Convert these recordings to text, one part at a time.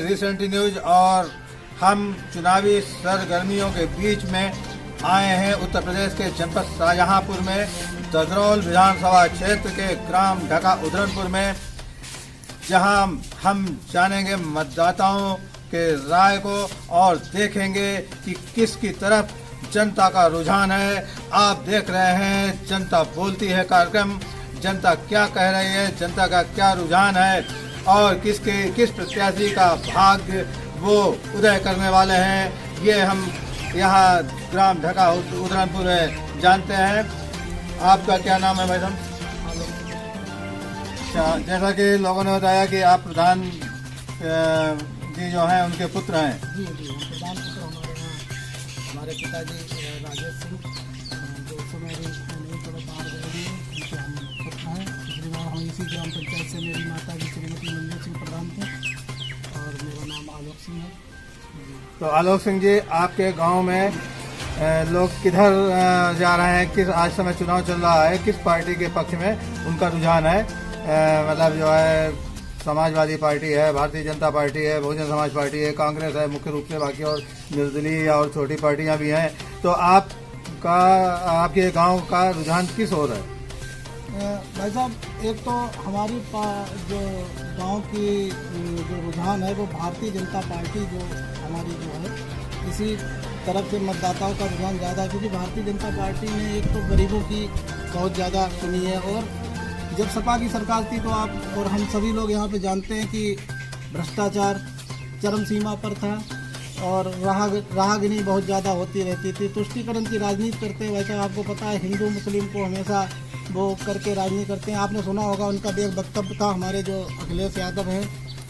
Recent news और हम चुनावी सरगर्मियों के बीच में आए हैं उत्तर प्रदेश के जनपद शाहजहांपुर में ददरौल विधानसभा क्षेत्र के ग्राम ढका उधरनपुर में, जहां हम जानेंगे मतदाताओं के राय को और देखेंगे कि किसकी तरफ जनता का रुझान है। आप देख रहे हैं जनता बोलती है कार्यक्रम, जनता क्या कह रही है, जनता का क्या रुझान है और किस प्रत्याशी का भाग्य वो उदय करने वाले हैं, ये हम यहाँ ग्राम ढका उधरनपुर में जानते हैं। आपका क्या नाम है मैडम? अच्छा, जैसा कि लोगों ने बताया कि आप प्रधान जी जो हैं उनके पुत्र हैं। जी प्रधान पुत्र हमारे पिताजी राजेश सिंह, जो उस समय नहीं थोड़ा बाहर गए हैं, उनके हम पुत्र हैं। पिछली बार हम इसी ग्राम पंचायत से मेरी माता जी श्रीमती मंजू सिंह प्रधान थे और मेरा नाम आलोक सिंह है। तो आलोक सिंह जी, आपके गांव में लोग किधर जा रहे हैं? किस आज समय चुनाव चल रहा है, किस पार्टी के पक्ष में उनका रुझान है? मतलब जो है समाजवादी पार्टी है, भारतीय जनता पार्टी है, बहुजन समाज पार्टी है, कांग्रेस है मुख्य रूप से, बाकी और निर्दलीय और छोटी पार्टियां भी हैं। तो आपके गांव का रुझान किस ओर है? भाई साहब, एक तो हमारी जो गांव की जो रुझान है वो भारतीय जनता पार्टी जो हमारी जो है, इसी तरफ से मतदाताओं का रुझान ज़्यादा है, क्योंकि भारतीय जनता पार्टी ने एक तो गरीबों की बहुत ज़्यादा सुनी है। और जब सपा की सरकार थी तो आप और हम सभी लोग यहाँ पे जानते हैं कि भ्रष्टाचार चरम सीमा पर था और राहगिनी बहुत ज़्यादा होती रहती थी। तुष्टीकरण की राजनीति करते हैं। वैसे आपको पता है हिंदू मुस्लिम को हमेशा वो करके राजनीति करते हैं। आपने सुना होगा उनका भी एक वक्तव्य था, हमारे जो अखिलेश यादव हैं,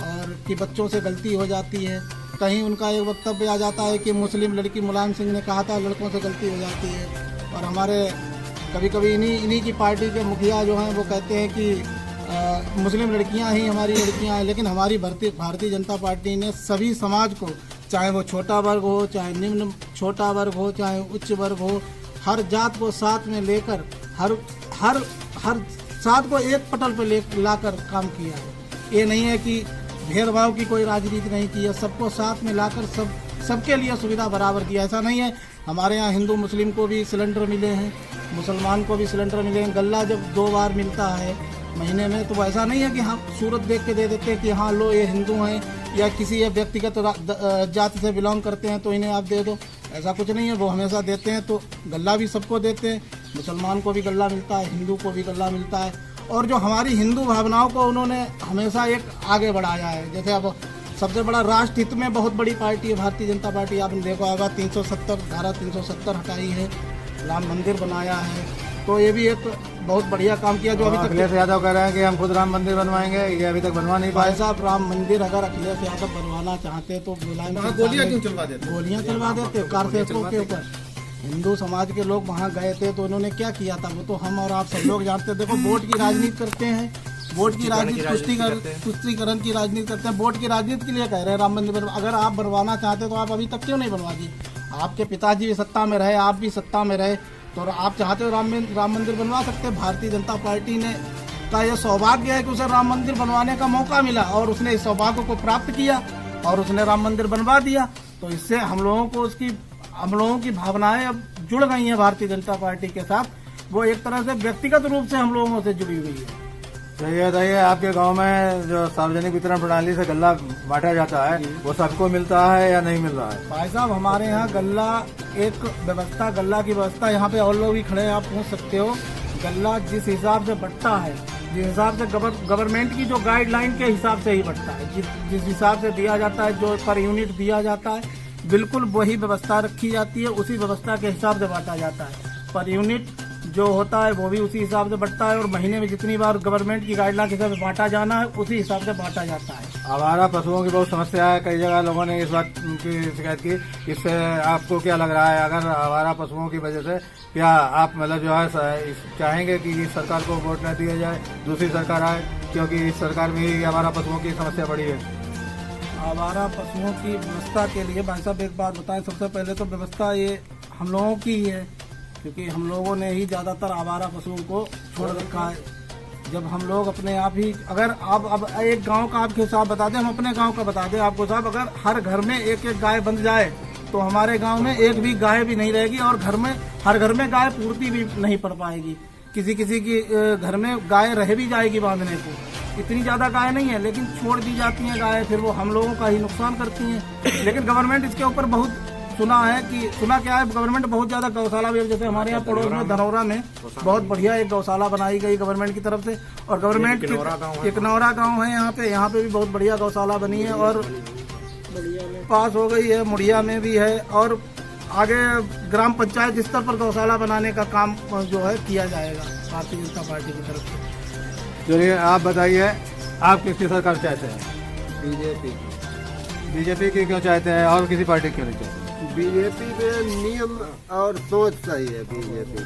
और कि बच्चों से गलती हो जाती है। कहीं उनका एक वक्तव्य आ जाता है कि मुस्लिम लड़की मुलायम सिंह ने कहा था लड़कों से गलती हो जाती है। और हमारे कभी कभी इन्हीं की पार्टी के मुखिया जो हैं वो कहते हैं कि मुस्लिम लड़कियां ही हमारी लड़कियां हैं। लेकिन हमारी भारतीय जनता पार्टी ने सभी समाज को, चाहे वो छोटा वर्ग हो, चाहे निम्न छोटा वर्ग हो, चाहे उच्च वर्ग हो, हर जात को साथ में लेकर हर साथ को एक पटल पर लाकर काम किया है। ये नहीं है कि भेदभाव की कोई राजनीति नहीं की है, सबको साथ में लाकर सबके लिए सुविधा बराबर दिया। ऐसा नहीं है, हमारे यहाँ हिंदू मुस्लिम को भी सिलेंडर मिले हैं, मुसलमान को भी सिलेंडर मिले हैं। गल्ला जब 2 बार मिलता है महीने में, तो ऐसा नहीं है कि हाँ सूरत देख के दे देते हैं कि हाँ लो ये हिंदू हैं या किसी व्यक्तिगत जाति से बिलोंग करते हैं तो इन्हें आप दे दो, ऐसा कुछ नहीं है। वो हमेशा देते हैं। तो गल्ला भी सबको देते हैं, मुसलमान को भी गल्ला मिलता है, हिंदू को भी गल्ला मिलता है। और जो हमारी हिंदू भावनाओं को उन्होंने हमेशा एक आगे बढ़ाया है। जैसे अब सबसे बड़ा राष्ट्र हित में बहुत बड़ी पार्टी है भारतीय जनता पार्टी। आपने देखा होगा 370 धारा 370 हटाई है, राम मंदिर बनाया है, तो ये भी एक बहुत बढ़िया काम किया। जो अभी तक अखिलेश यादव कह रहे हैं कि हम खुद राम मंदिर बनवाएंगे, ये अभी तक बनवा नहीं पाए। साहब, राम मंदिर अगर अखिलेश यादव बनवाना चाहते तो गोलियां क्यों चलवा देते? गोलियां चलवा देते कारसेवकों के ऊपर। हिंदू समाज के लोग वहाँ गए थे तो उन्होंने क्या किया था वो तो हम और आप सब लोग जानते हैं। देखो, वोट की राजनीति करते हैं, वोट की राजनीति, तुष्टीकरण की राजनीति करते हैं। वोट की राजनीति के लिए कह रहे हैं राम मंदिर। अगर आप बनवाना चाहते तो आप अभी तक क्यों नहीं बनवा दी? आपके पिताजी भी सत्ता में रहे, आप भी सत्ता में रहे, तो आप चाहते हो राम मंदिर बनवा सकते हैं। भारतीय जनता पार्टी ने का यह सौभाग्य है कि उसे राम मंदिर बनवाने का मौका मिला और उसने इस सौभाग्य को प्राप्त किया और उसने राम मंदिर बनवा दिया। तो इससे हम लोगों की भावनाएं अब जुड़ गई हैं भारतीय जनता पार्टी के साथ। वो एक तरह से व्यक्तिगत रूप से हम लोगों से जुड़ी हुई है। ये बताइए, आपके गांव में जो सार्वजनिक वितरण प्रणाली से गल्ला बांटा जाता है वो सबको मिलता है या नहीं मिल रहा है? भाई साहब, हमारे यहाँ गल्ला एक व्यवस्था, गल्ला की व्यवस्था, यहाँ पे और लोग भी खड़े हैं, आप पूछ सकते हो। गल्ला जिस हिसाब से बंटता है, जिस हिसाब से गवर्नमेंट की जो गाइडलाइन के हिसाब से ही बंटता है, जिस हिसाब से दिया जाता है, जो पर यूनिट दिया जाता है, बिल्कुल वही व्यवस्था रखी जाती है, उसी व्यवस्था के हिसाब से बांटा जाता है। पर यूनिट जो होता है वो भी उसी हिसाब से बढ़ता है और महीने में जितनी बार गवर्नमेंट की गाइडलाइन के हिसाब से बांटा जाना है उसी हिसाब से बांटा जाता है। आवारा पशुओं की बहुत समस्या है, कई जगह लोगों ने इस बात की शिकायत की। इससे आपको क्या लग रहा है? अगर आवारा पशुओं की वजह से क्या आप मतलब जो है चाहेंगे कि इस सरकार को वोट न दिया जाए, दूसरी सरकार आए, क्योंकि इस सरकार में ही आवारा पशुओं की समस्या बढ़ी है? आवारा पशुओं की व्यवस्था के लिए भाई साहब एक बात बताएं, सबसे पहले तो व्यवस्था ये हम लोगों की ही है, क्योंकि हम लोगों ने ही ज़्यादातर आवारा पशुओं को छोड़ रखा है। जब हम लोग अपने आप ही, अगर आप अब एक गांव का आपके हिसाब बता दें, हम अपने गांव का बता दें आपको साहब, अगर हर घर में एक एक गाय बंध जाए तो हमारे गांव में एक भी गाय भी नहीं रहेगी, और हर घर में गाय पूर्ति भी नहीं पड़ पाएगी। किसी किसी की घर में गाय रह भी जाएगी बांधने को, इतनी ज्यादा गाय नहीं है, लेकिन छोड़ दी जाती हैं गाय, फिर वो हम लोगों का ही नुकसान करती हैं। लेकिन गवर्नमेंट इसके ऊपर बहुत सुना क्या है, गवर्नमेंट बहुत ज्यादा गौशाला भी, जैसे हमारे यहाँ पड़ोस में धनौरा में बहुत बढ़िया एक गौशाला बनाई गई गवर्नमेंट की तरफ से, और गवर्नमेंट किकनौरा गांव है यहाँ पे भी बहुत बढ़िया गौशाला बनी है, और पास हो गई है, मुड़िया में भी है, और आगे ग्राम पंचायत स्तर पर गौशाला बनाने का काम जो है किया जाएगा भारतीय जनता पार्टी की तरफ से। चलिए आप बताइए, आप किसकी सरकार चाहते हैं? बीजेपी की क्यों चाहते हैं, और किसी पार्टी क्यों नहीं चाहते? बीजेपी में नियम और सोच सही है। बीजेपी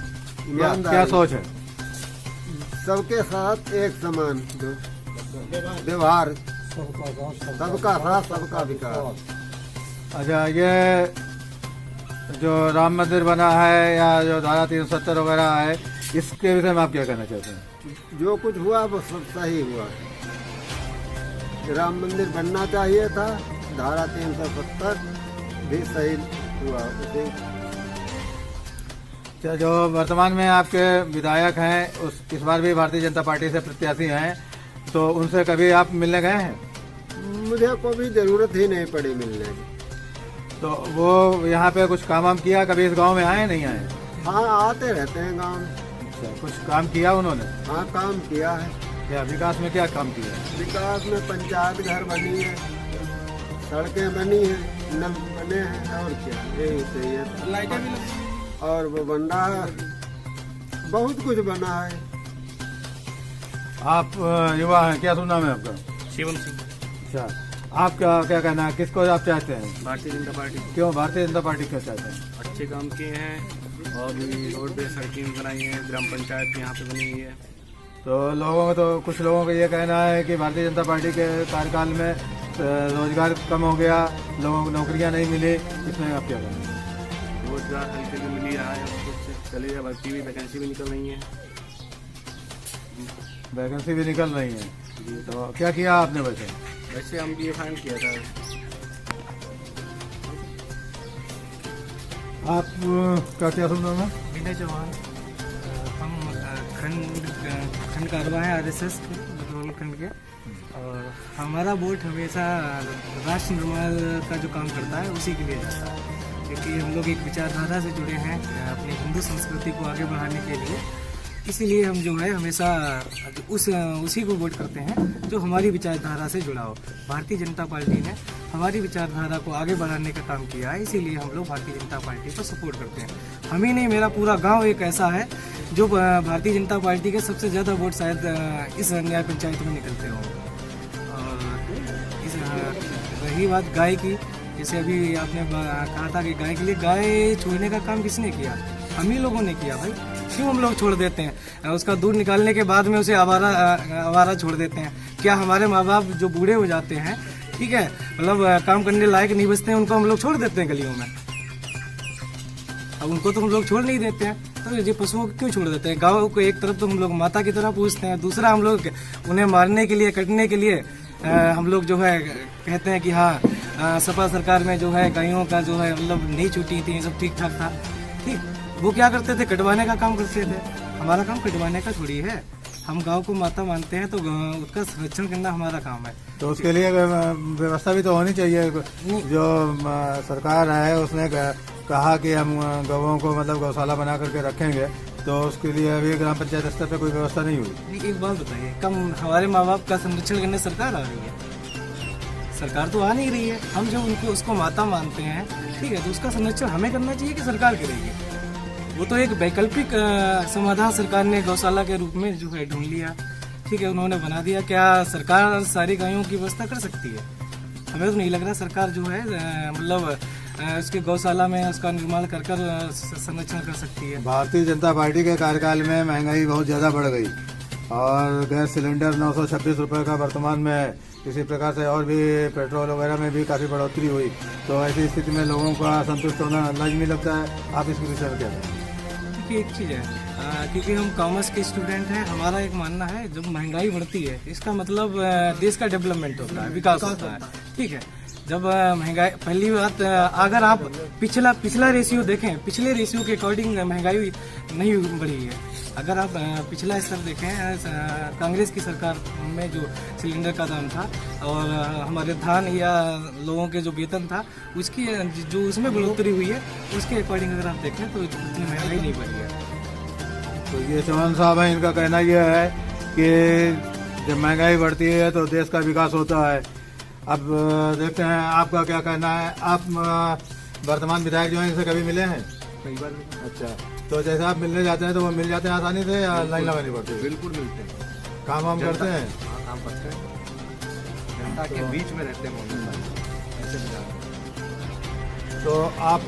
क्या सोच है? सबके साथ एक समान व्यवहार, सबका साथ सबका विकास। अच्छा, ये जो राम मंदिर बना है या जो धारा 370 वगैरह है, इसके विषय में आप क्या कहना चाहते हैं? जो कुछ हुआ वो सब सही हुआ। राम मंदिर बनना चाहिए था, धारा 370 भी सही हुआ उसे। जो वर्तमान में आपके विधायक हैं, इस बार भी भारतीय जनता पार्टी से प्रत्याशी हैं, तो उनसे कभी आप मिलने गए हैं? मुझे को भी जरूरत ही नहीं पड़ी मिलने की। तो वो यहाँ पे कुछ काम किया, कभी इस गांव में आए नहीं आए? हाँ, आते रहते हैं गांव में। अच्छा, कुछ काम किया उन्होंने? हाँ, काम किया है। क्या विकास में क्या काम किया? विकास में पंचायत घर बनी है, सड़कें बनी है, नल बने हैं, और क्या यही चाहिए। लाइटें भी लगी, और वो बन रहा है, बहुत कुछ बना है। आप युवा हैं, क्या नाम है आपका? शिवम सिंह, अच्छा, आपका क्या कहना है, किसको आप चाहते हैं? भारतीय जनता पार्टी। क्यों भारतीय जनता पार्टी क्यों चाहते हैं? अच्छे काम किए हैं, और भी रोड पे सड़कें बनाई हैं, ग्राम पंचायत यहाँ पे बनी हुई है। तो कुछ लोगों का ये कहना है कि भारतीय जनता पार्टी के कार्यकाल में रोजगार कम हो गया, लोगों को नौकरियां नहीं मिली, इसमें आप क्या कहना है? रोजगार हल्के भी मिल ही रहा है, उसको चलेगा, भर्ती भी, वैकेंसी भी निकल रही है। वैकेंसी भी निकल रही है, तो क्या किया आपने वैसे हम भी ये फाइंड किया था। आप का क्या सुन रहा है? विनय चौहान, हम खंड कारवा है RSS के बदरौल खंड के, और हमारा वोट हमेशा राष्ट्र निर्माण का जो काम करता है उसी के लिए जाता है, क्योंकि हम लोग एक विचारधारा से जुड़े हैं अपनी हिंदू संस्कृति को आगे बढ़ाने के लिए। इसीलिए हम जो है हमेशा उसी को वोट करते हैं जो हमारी विचारधारा से जुड़ा हो। भारतीय जनता पार्टी ने हमारी विचारधारा को आगे बढ़ाने का काम किया है, इसीलिए हम लोग भारतीय जनता पार्टी को सपोर्ट करते हैं। हम ही नहीं, मेरा पूरा गांव एक ऐसा है जो भारतीय जनता पार्टी के सबसे ज़्यादा वोट शायद इस न्याय पंचायत में निकलते हों। और रही बात गाय की, जैसे अभी आपने कहा था कि गाय के लिए, गाय छोड़ने का काम किसने किया? हम ही लोगों ने किया भाई। क्यों हम लोग छोड़ देते हैं? उसका दूध निकालने के बाद में उसे आवारा छोड़ देते हैं। क्या हमारे माँ बाप जो बूढ़े हो जाते हैं, ठीक है, मतलब काम करने लायक नहीं बचते हैं, उनको हम लोग छोड़ देते हैं गलियों में? अब उनको तो हम लोग छोड़ नहीं देते हैं, तो ये पशुओं को क्यों छोड़ देते हैं? गाँव को एक तरफ तो हम लोग माता की तरह पूजते हैं, दूसरा हम लोग उन्हें मारने के लिए, कटने के लिए हम लोग जो है कहते हैं कि हाँ सपा सरकार में जो है गायों का जो है मतलब नहीं छूटी थी, सब ठीक ठाक था। ठीक, वो क्या करते थे? कटवाने का काम करते थे। हमारा काम कटवाने का थोड़ी है, हम गांव को माता मानते हैं, तो उसका संरक्षण करना हमारा काम है। तो उसके लिए व्यवस्था भी तो होनी चाहिए। जो सरकार है उसने कहा कि हम गौओं को मतलब गौशाला बना करके रखेंगे, तो उसके लिए अभी ग्राम पंचायत स्तर पे कोई व्यवस्था नहीं हुई। एक बात बताइए, कम हमारे माँ बाप का संरक्षण करने सरकार आ रही है? सरकार तो आ नहीं रही है। हम जो उनको उसको माता मानते हैं, ठीक है, तो उसका संरक्षण हमें करना चाहिए कि सरकार करेगी? वो तो एक वैकल्पिक समाधान सरकार ने गौशाला के रूप में जो है ढूंढ लिया, ठीक है, उन्होंने बना दिया। क्या सरकार सारी गायों की व्यवस्था कर सकती है? हमें तो नहीं लग रहा सरकार जो है मतलब उसके गौशाला में उसका निर्माण कर संरक्षण कर सकती है। भारतीय जनता पार्टी के कार्यकाल में महंगाई बहुत ज़्यादा बढ़ गई और गैस सिलेंडर 926 रुपये का वर्तमान में है। इसी प्रकार से और भी पेट्रोल वगैरह में भी काफ़ी बढ़ोतरी हुई, तो ऐसी स्थिति में लोगों का संतुष्ट होना लाजमी लगता है। आप इसके विषय में क्या कहें? देखिए एक चीज़ है, क्योंकि हम कॉमर्स के स्टूडेंट हैं, हमारा एक मानना है जब महंगाई बढ़ती है इसका मतलब देश का डेवलपमेंट होता है, विकास होता है। ठीक है, जब महंगाई, पहली बात अगर आप पिछला रेशियो देखें, पिछले रेशियो के अकॉर्डिंग महंगाई नहीं बढ़ी है। अगर आप पिछला स्तर देखें, कांग्रेस की सरकार में जो सिलेंडर का दाम था और हमारे धान या लोगों के जो वेतन था उसकी जो उसमें बढ़ोतरी हुई है उसके अकॉर्डिंग अगर आप देखें तो इतनी महंगाई नहीं बढ़ी है। तो ये चौहान साहब हैं, इनका कहना यह है कि जब महंगाई बढ़ती है तो देश का विकास होता है। अब देखते हैं आपका क्या कहना है। आप वर्तमान विधायक जो हैं इनसे कभी मिले हैं? कई बार मिले। अच्छा, तो जैसे आप मिलने जाते हैं तो वो मिल जाते हैं आसानी से या लाइन लगानी पड़ती है? बिल्कुल मिलते हैं। काम वाम करते हैं? हाँ, काम करते हैं, जनता के बीच में रहते हैं ऐसे विधायक। तो आप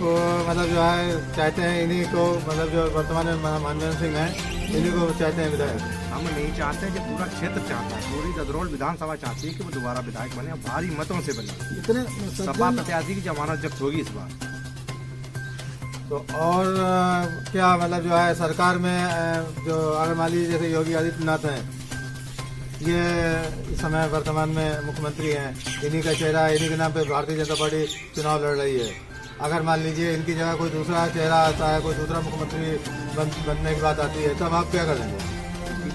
मतलब जो है चाहते हैं इन्हीं को, मतलब जो वर्तमान में मनमोहन सिंह हैं इन्हीं को चाहते हैं विधायक? हम नहीं चाहते कि पूरा क्षेत्र चाहता है, पूरी ददरौल विधानसभा चाहती है कि वो दोबारा विधायक बने, भारी मतों से बने। इतने सपा प्रत्याशी की जमानत जब्त होगी इस बार। तो और क्या मतलब जो है सरकार में जो अगर मान लीजिए जैसे योगी आदित्यनाथ हैं, ये इस समय वर्तमान में मुख्यमंत्री हैं, इन्हीं का चेहरा, इन्हीं के नाम पे भारतीय जनता पार्टी चुनाव लड़ रही है। अगर मान लीजिए इनकी जगह कोई दूसरा चेहरा आता है, कोई दूसरा मुख्यमंत्री बनने की बात आती है, तब आप क्या करेंगे?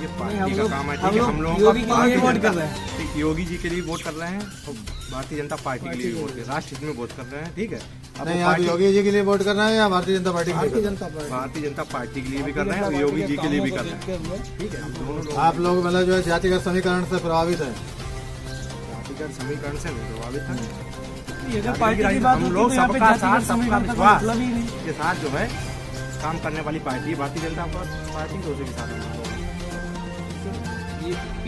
ये पार्टी का काम है, ठीक है, हम लोगों योगी का के लिए वोट कर रहे हैं। ठीक, योगी जी के लिए वोट कर रहे हैं और भारतीय जनता पार्टी के लिए भी वोट कर रहे हैं, राष्ट्र हित में वोट कर रहे हैं। ठीक है, अब नहीं, वो आप पार्टी- योगी जी के लिए वोट कर रहे हैं या भारतीय जनता पार्टी के लिए? भारतीय जनता पार्टी भारतीय जनता पार्टी के लिए भी कर रहे हैं और योगी जी के लिए भी कर रहे हैं। ठीक है, हम दोनों लोग आप लोग मतलब जो है जातिगत समीकरण से प्रभावित हैं? जातिगत समीकरण से नहीं प्रभावित हैं। अगर पार्टी की बात हम होती लोग तो यहाँ पे सबका जाति साथ, का सबका समीकरण का विश्वास मतलब ही नहीं। के साथ जो है काम करने वाली पार्टी है भारतीय जनता पार्टी, तो उसी के साथ हम लोग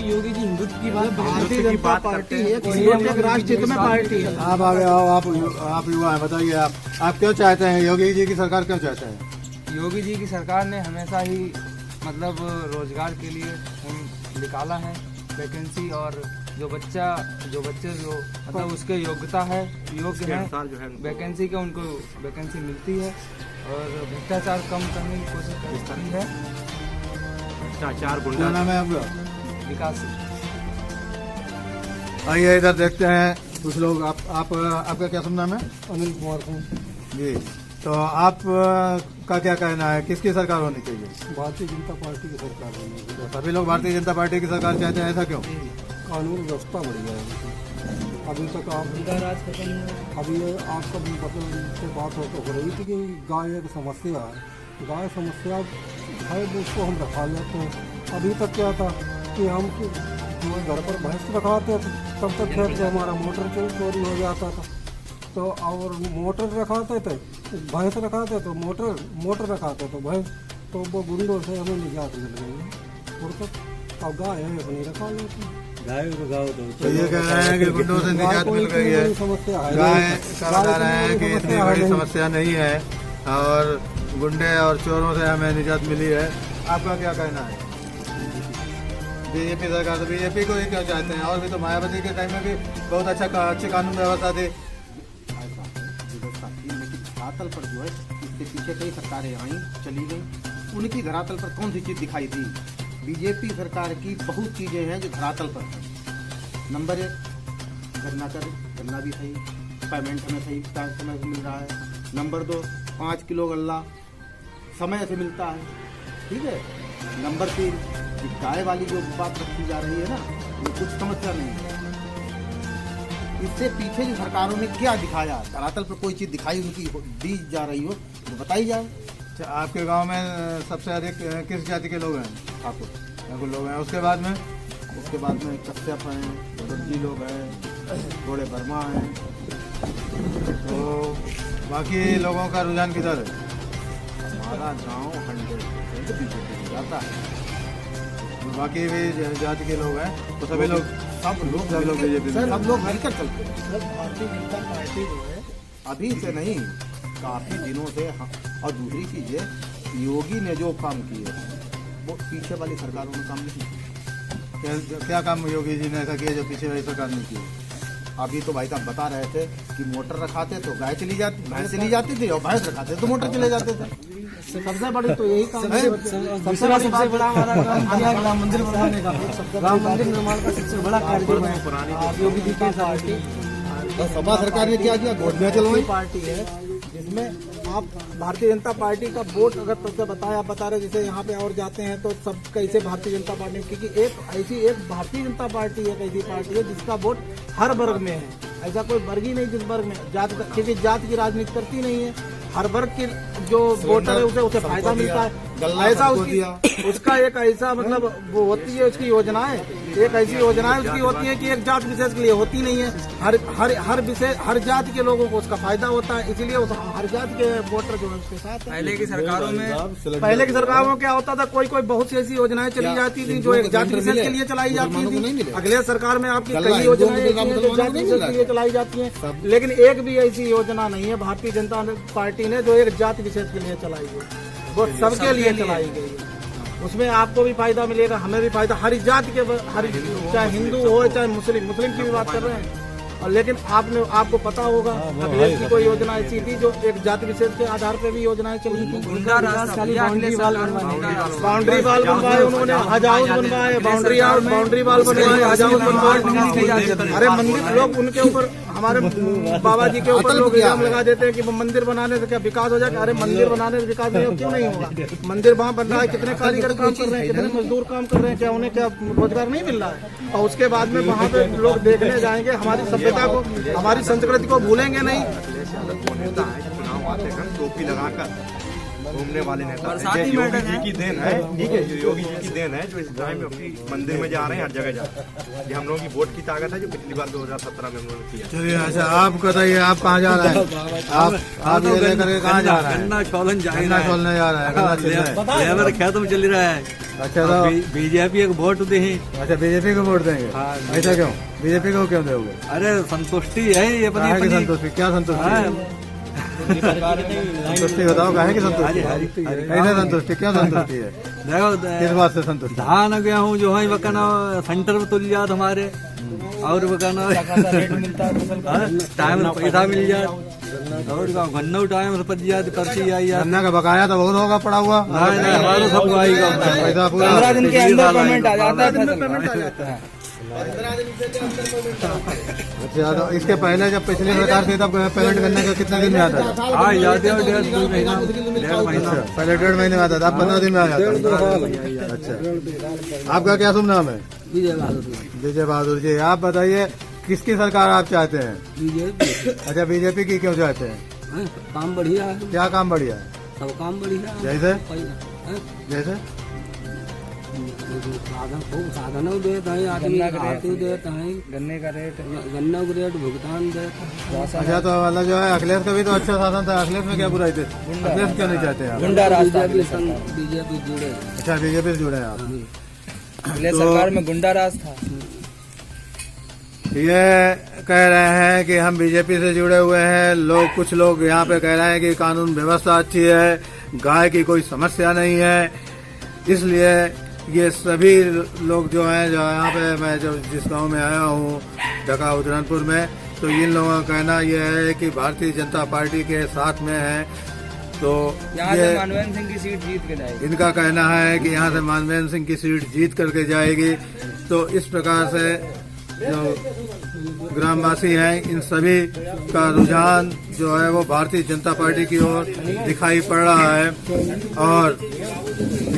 योगी जी हिंदुत्व की बात भारतीय जनता बात पार्टी करते हैं। एक हिंदुत्व के राष्ट्र हित में पार्टी है। आप आगे आओ, आप युवा हैं, बताइए आप क्यों चाहते हैं, योगी जी की सरकार क्यों चाहते हैं? योगी जी की सरकार ने हमेशा ही मतलब रोजगार के लिए निकाला है वैकेंसी, और जो बच्चे जो मतलब उसके योग्यता है, योग्य के है अनुसार जो है उनको वैकेंसी का, उनको वैकेंसी मिलती है और भ्रष्टाचार कम करने की कोशिश करती है। भ्रष्टाचार, क्या गुंडा नाम है आपका? विकास आइए इधर देखते हैं कुछ लोग। आपका क्या शुभ नाम है? अनिल कुमार सिंह। जी, तो आप का क्या कहना है, किसकी सरकार होनी चाहिए? भारतीय जनता पार्टी की सरकार बनी है। तो सभी लोग भारतीय जनता पार्टी की सरकार चाहते हैं, ऐसा क्यों? कानून व्यवस्था बढ़िया है। अभी तक आप अभी ये आपका मतलब से बात हो रही थी कि गाय एक समस्या है, गाय समस्या है उसको हम रखा लेते हैं। अभी तक क्या था कि हम घर पर भैंस रखाते थे, तब तक खेत से हमारा मोटर चोरी हो जाता था। तो और मोटर रखाते थे, भैंस रखाते तो मोटर रखाते तो भैंस, तो वो गुंडों से हमें निजात मिल गई है। और तो अब गाय है अपनी रखा लेते हैं। तो ये कह रहे हैं कि गुंडों से निजात मिल गई है, समस्या है गाय बता रहे हैं कि इतनी बड़ी समस्या नहीं है और गुंडे और चोरों से हमें निजात मिली है। आपका क्या कहना है? बीजेपी सरकार, तो बीजेपी को ही क्यों चाहते हैं? और भी तो मायावती के टाइम में भी बहुत अच्छी कानून व्यवस्था थी। व्यवस्था थी, लेकिन धरातल पर जो है इसके पीछे कई सरकारें आई चली गई, उनकी धरातल पर कौन सी चीज़ दिखाई दी? बीजेपी सरकार की बहुत चीज़ें हैं जो धरातल पर है। नंबर 1, गन्ना भी सही, पेमेंट हमें सही समय से मिल रहा है। नंबर 2, 5 किलो गल्ला समय से मिलता है, ठीक है। नंबर 3, गाय वाली जो बात रखी जा रही है ना, वो कुछ समस्या नहीं है। इससे पीछे जो सरकारों ने क्या दिखाया, धरातल पर कोई चीज़ दिखाई उनकी दी जा रही हो तो बताई जाए। अच्छा, आपके गांव में सबसे अधिक किस जाति के लोग हैं? ठाकुर लोग हैं। उसके बाद में कश्यप हैं, दर्जी लोग हैं, घोड़े वर्मा हैं। तो बाकी लोगों का रुझान किधर है? हमारा गांव 100% बीजेपी में जाता है। बाकी भी जाति के लोग हैं, तो सभी लोग सब लोग बीजेपी में। सब लोग मिलकर चलते हैं। सर, भारतीय जनता पार्टी जो है अभी से नहीं, काफी दिनों से और दूसरी चीज है, योगी ने जो काम किए वो पीछे वाली सरकारों ने काम नहीं किया। क्या काम योगी जी ने ऐसा किया जो पीछे वाली सरकार ने किया? अभी तो भाई साहब बता रहे थे कि मोटर रखाते तो गाय चली जाती, भैंस चली जाती थी, और भैंस रखाते तो मोटर चले जाते थे। सबसे बड़ी तो यही काम है। सबसे बड़ा हमारा काम है राम मंदिर बनाने का। राम मंदिर निर्माण का सबसे बड़ा कार्यक्रम है योगी जी के साथ। सपा सरकार ने क्या किया, गोदियां चलवाई। पार्टी है जिसमें आप भारतीय जनता पार्टी का वोट अगर सबसे बता रहे, जैसे यहाँ पे और जाते हैं तो सब कैसे भारतीय जनता पार्टी, क्योंकि एक भारतीय जनता पार्टी एक ऐसी पार्टी है जिसका वोट हर वर्ग में है। ऐसा कोई वर्ग ही नहीं जिस वर्ग में जात, क्योंकि जात की राजनीति करती नहीं है। हर वर्ग के जो वोटर है उसे फायदा मिलता है। ऐसा उसका एक ऐसा मतलब वो होती है उसकी योजनाएं, एक ऐसी योजनाएं उसकी होती है कि एक जात विशेष के लिए होती नहीं है। हर जाति के लोगों को उसका फायदा होता है, इसीलिए हर जाति के वोटर जो है उसके साथ। पहले की सरकारों में क्या होता था, कोई बहुत सी ऐसी योजनाएं चली जाती थी जो एक जाति विशेष के लिए चलाई जाती थी। अगले सरकार में आपकी कई योजनाएं जो जाति विशेष के लिए चलाई जाती हैं, लेकिन एक भी ऐसी योजना नहीं है भारतीय जनता पार्टी ने जो एक जाति विशेष के लिए चलाई गई। वो सबके लिए चलाई गई है। उसमें आपको भी फायदा मिलेगा, हमें भी फायदा, हर जाति के, चाहे हिंदू हो चाहे मुस्लिम की भी बात कर रहे हैं। और लेकिन आपको पता होगा अखिलेश की कोई योजना ऐसी थी जो एक जाति विशेष के आधार पे भी योजनाएं चली थी। बाउंड्री वाल बनवाए उन्होंने, हज हाउस बनवाए, बाउंड्री वाल बनवाए, हज हाउस बनवाए। अरे मंदिर लोग उनके ऊपर, हमारे बाबा जी के ऊपर लोग इल्जाम लगा देते हैं कि वो मंदिर बनाने से क्या विकास हो जाएगा। अरे मंदिर बनाने से विकास नहीं हो, क्यों नहीं होगा? मंदिर वहाँ बन रहा है, कितने कारीगर काम कर रहे हैं, कितने मजदूर काम कर रहे हैं, क्या उन्हें क्या रोजगार नहीं मिल रहा है? और उसके बाद में वहाँ पे लोग देखने जाएंगे, हमारी सभ्यता को, हमारी संस्कृति को भूलेंगे नहीं। चुनाव आते हैं टोपी लगाकर घूमने वाले नेता योगी जी की देन है, ठीक है, योगी जी की देन है जो इस टाइम में अपनी मंदिर में जा रहे हैं, हर जगह जा रहे हैं। ये हम लोगों की वोट की ताकत है जो पिछली बार 2017 में हम लोगों ने किया। चलिए अच्छा, आप बताइए आप कहाँ जा रहे हैं? आप ये लेकर के कहाँ जा रहे हैं? गन्ना छोलने जा रहा है, लेबर खेत में चल रहा है। अच्छा, तो बीजेपी को वोट दे। अच्छा, बीजेपी को वोट देंगे? ऐसा क्यों? बीजेपी को क्यों दोगे? अरे संतुष्टि है ये संतुष्टि, क्या संतुष्टि है? संतुष्टि बताओ, काहे की संतुष्टि? कैसे संतुष्टि, क्या संतुष्टि है? देखो किस बात से संतुष्टि? धान गेहूँ जो है वकाना सेंटर में तुल जात हमारे, और वकाना टाइम पैसा मिल जाए, और गन्ना टाइम से पच जाती पर्ची आई। गन्ना का बकाया तो बहुत होगा पड़ा हुआ। हमारा सब आएगा पैसा पूरा 15 दिन के अंदर पेमेंट आ जाता है। अच्छा, तो इसके पहले जब पिछली सरकार थी तब पेमेंट करने का कितने दिन में आता था? पहले 1.5 महीने में आता था, अब 15 दिन में आ जाता है। अच्छा, आपका क्या शुभ नाम है? विजय बहादुर जी। आप बताइए किसकी सरकार आप चाहते हैं? बीजेपी। अच्छा, बीजेपी की क्यों चाहते हैं? काम बढ़िया है। क्या काम बढ़िया है? सब काम बढ़िया है। जैसे साधन देते हैं, आदमी आती देते हैं, गन्ने का रेट भुगतान देते। अच्छा, तो मतलब जो है अखिलेश का भी तो अच्छा शासन था, अखिलेश में क्या बुराई थी? अखिलेश क्यों नहीं चाहते आप? गुंडा राज था। बीजेपी जुड़े। अच्छा, बीजेपी से जुड़े हैं आप? अगले सरकार में गुंडा राज था। ये कह रहे हैं कि हम बीजेपी से जुड़े हुए हैं। कुछ लोग यहाँ पे कह रहे हैं कि कानून व्यवस्था अच्छी है, गाय की कोई समस्या नहीं है, इसलिए ये सभी लोग जो हैं, जो यहाँ पे मैं जो जिस गांव में आया हूँ ढका उदयपुर में, तो इन लोगों का कहना यह है कि भारतीय जनता पार्टी के साथ में है। तो यहाँ से मानवेंद्र सिंह की सीट जीत के जाएगी। इनका कहना है कि यहाँ से मानवेंद्र सिंह की सीट जीत करके जाएगी। तो इस प्रकार से जो ग्रामवासी हैं, इन सभी का रुझान जो है वो भारतीय जनता पार्टी की ओर दिखाई पड़ रहा है, और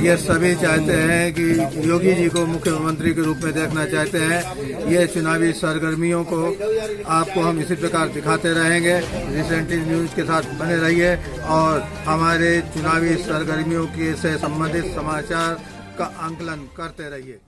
ये सभी चाहते हैं कि योगी जी को मुख्यमंत्री के रूप में देखना चाहते हैं। ये चुनावी सरगर्मियों को आपको हम इसी प्रकार दिखाते रहेंगे। रिसेंटली न्यूज के साथ बने रहिए और हमारे चुनावी सरगर्मियों से संबंधित समाचार का आंकलन करते रहिए।